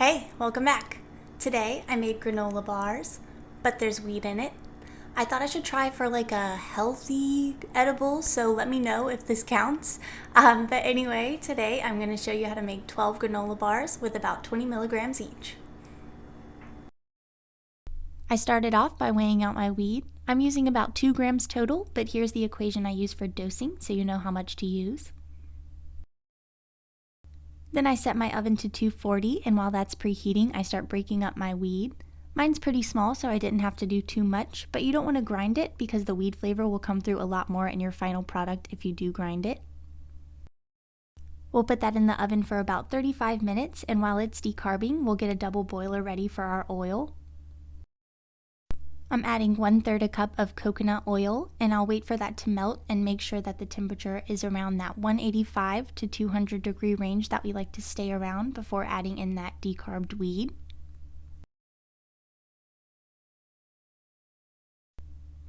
Hey, welcome back. Today I made granola bars, but there's weed in it. I thought I should try for like a healthy edible, so let me know if this counts. But anyway, today I'm going to show you how to make 12 granola bars with about 20 milligrams each. I started off by weighing out my weed. I'm using about 2 grams total, but here's the equation I use for dosing so you know how much to use. Then I set my oven to 240, and while that's preheating, I start breaking up my weed. Mine's pretty small, so I didn't have to do too much, but you don't want to grind it because the weed flavor will come through a lot more in your final product if you do grind it. We'll put that in the oven for about 35 minutes, and while it's decarbing, we'll get a double boiler ready for our oil. I'm adding 1/3 a cup of coconut oil, and I'll wait for that to melt and make sure that the temperature is around that 185 to 200 degree range that we like to stay around before adding in that decarbed weed.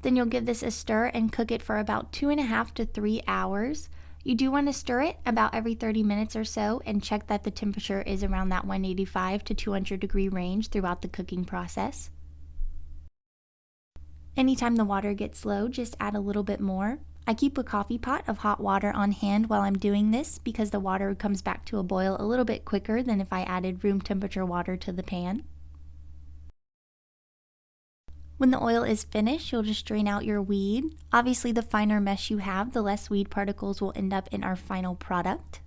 Then you'll give this a stir and cook it for about 2.5 to 3 hours. You do want to stir it about every 30 minutes or so and check that the temperature is around that 185 to 200 degree range throughout the cooking process. Anytime the water gets low, just add a little bit more. I keep a coffee pot of hot water on hand while I'm doing this because the water comes back to a boil a little bit quicker than if I added room temperature water to the pan. When the oil is finished, you'll just drain out your weed. Obviously, the finer mesh you have, the less weed particles will end up in our final product.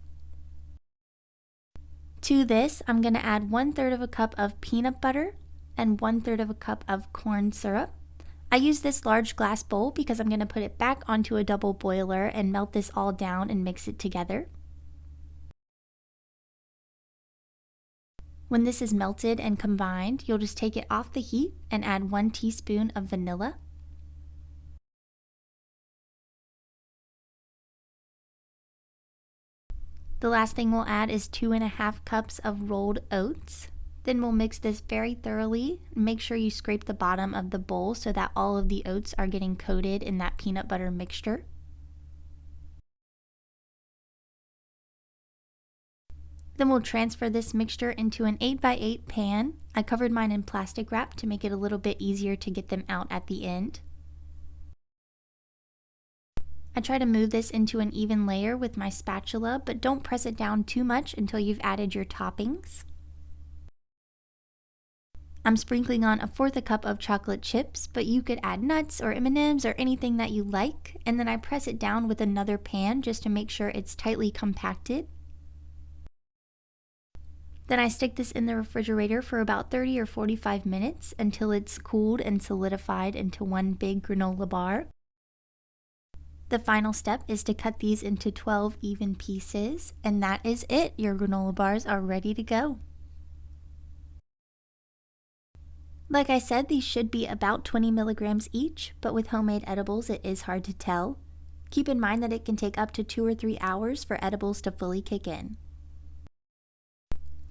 To this, I'm going to add 1/3 of a cup of peanut butter and 1/3 of a cup of corn syrup. I use this large glass bowl because I'm going to put it back onto a double boiler and melt this all down and mix it together. When this is melted and combined, you'll just take it off the heat and add 1 teaspoon of vanilla. The last thing we'll add is 2.5 cups of rolled oats. Then we'll mix this very thoroughly. Make sure you scrape the bottom of the bowl so that all of the oats are getting coated in that peanut butter mixture. Then we'll transfer this mixture into an 8x8 pan. I covered mine in plastic wrap to make it a little bit easier to get them out at the end. I try to move this into an even layer with my spatula, but don't press it down too much until you've added your toppings. I'm sprinkling on 1/4 a cup of chocolate chips, but you could add nuts or M&Ms or anything that you like, and then I press it down with another pan just to make sure it's tightly compacted. Then I stick this in the refrigerator for about 30 or 45 minutes until it's cooled and solidified into one big granola bar. The final step is to cut these into 12 even pieces, and that is it. Your granola bars are ready to go. Like I said, these should be about 20 milligrams each, but with homemade edibles it is hard to tell. Keep in mind that it can take up to 2 or 3 hours for edibles to fully kick in.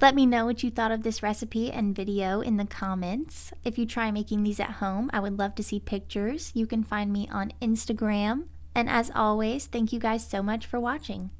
Let me know what you thought of this recipe and video in the comments. If you try making these at home, I would love to see pictures. You can find me on Instagram. And as always, thank you guys so much for watching.